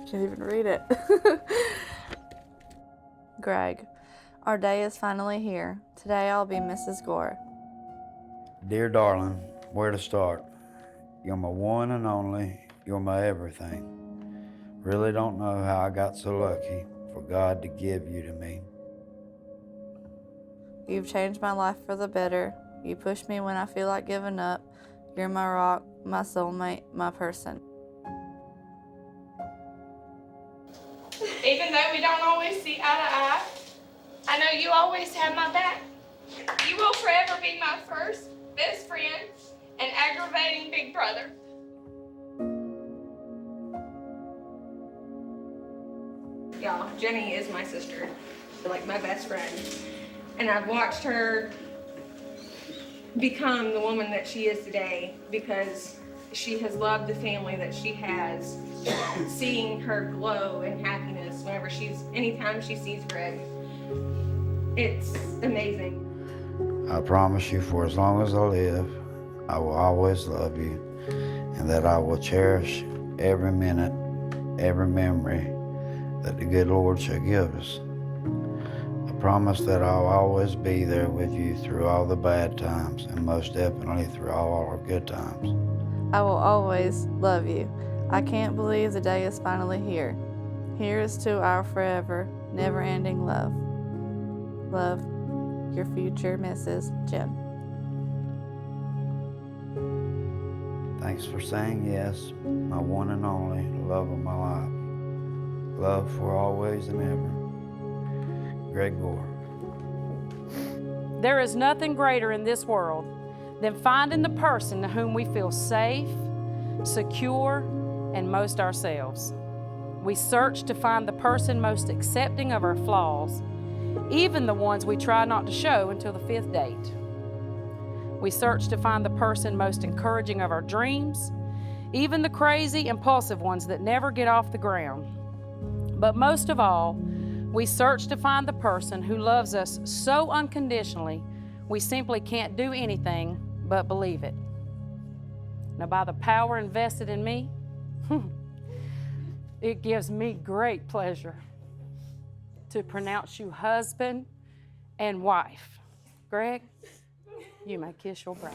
Can't even read it. Greg, our day is finally here. Today I'll be Mrs. Gore. Dear darling, where to start? You're my one and only, you're my everything. Really don't know how I got so lucky for God to give you to me. You've changed my life for the better. You push me when I feel like giving up. You're my rock, my soulmate, my person. Even though we don't always see eye to eye, I know you always have my back. You will forever be my first, best friend, and aggravating big brother. Y'all, Jenny is my sister, like my best friend. And I've watched her become the woman that she is today because she has loved the family that she has, seeing her glow in happiness anytime she sees Greg. It's amazing. I promise you for as long as I live, I will always love you, and that I will cherish every minute, every memory that the good Lord shall give us. I promise that I'll always be there with you through all the bad times, and most definitely through all our good times. I will always love you. I can't believe the day is finally here. Here is to our forever, never-ending love. Love, your future Mrs. Jen. Thanks for saying yes, my one and only love of my life. Love for always and ever. Greg Gore. There is nothing greater in this world than finding the person to whom we feel safe, secure, and most ourselves. We search to find the person most accepting of our flaws, even the ones we try not to show until the 5th date. We search to find the person most encouraging of our dreams, even the crazy, impulsive ones that never get off the ground. But most of all, we search to find the person who loves us so unconditionally, we simply can't do anything but believe it. Now, by the power invested in me, it gives me great pleasure to pronounce you husband and wife. Greg, you may kiss your bride.